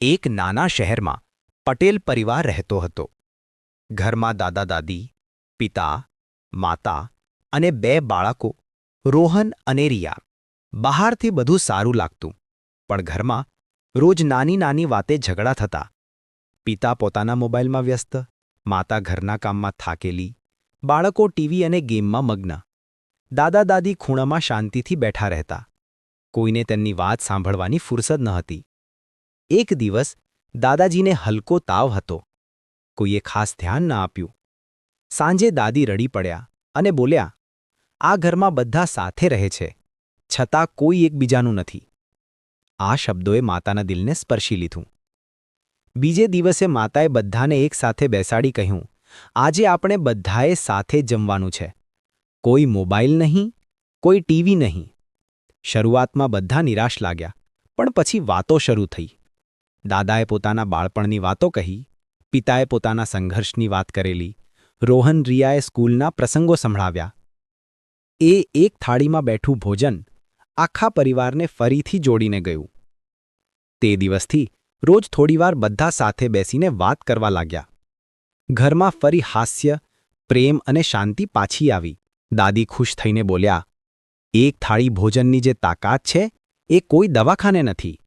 એક નાના શહેરમાં પટેલ પરિવાર રહેતો હતો. ઘરમાં દાદા-દાદી, પિતા, માતા અને 2 બાળકો, રોહન અને રિયા. બહારથી બધું સારું લાગતું, પણ ઘરમાં રોજ નાની-નાની વાતે ઝઘડા થતા. પિતા પોતાના મોબાઈલમાં વ્યસ્ત, માતા ઘરના કામમાં થાકેલી, બાળકો ટીવી અને ગેમમાં મગ્ન. દાદા-દાદી ખૂણામાં શાંતિથી બેઠા રહેતા. કોઈને તેમની વાત સાંભળવાની ફુરસદ ન હતી. એક દિવસ દાદાજીને હલકો તાવ હતો. કોઈએ ખાસ ધ્યાન ન આપ્યું. સાંજે દાદી રડી પડ્યા અને બોલ્યા, "આ ઘરમાં બધા સાથે રહે છે, છતાં કોઈ એકબીજાનું નથી." આ શબ્દોએ માતાના દિલને સ્પર્શી લીધું. બીજે દિવસે માતાએ બધાને એક સાથે બેસાડી કહ્યું, "આજે આપણે બધાએ સાથે જમવાનું છે. કોઈ મોબાઈલ નહીં, કોઈ ટીવી નહીં." શરૂઆતમાં બધા નિરાશ લાગ્યા, પણ પછી વાતો શરૂ થઈ. દાદાએ પોતાના બાળપણની વાતો કહી, પિતાએ પોતાના સંઘર્ષની વાત કરેલી, રોહન રિયાએ સ્કૂલના પ્રસંગો સંભળાવ્યા. એ એક થાળીમાં બેઠું ભોજન આખા પરિવારને ફરીથી જોડીને ગયું. તે દિવસથી રોજ થોડીવાર બધા સાથે બેસીને વાત કરવા લાગ્યા. ઘરમાં ફરી હાસ્ય, પ્રેમ અને શાંતિ પાછી આવી. દાદી ખુશ થઈને બોલ્યા, "એક થાળી ભોજનની જે તાકાત છે, એ કોઈ દવાખાને નથી."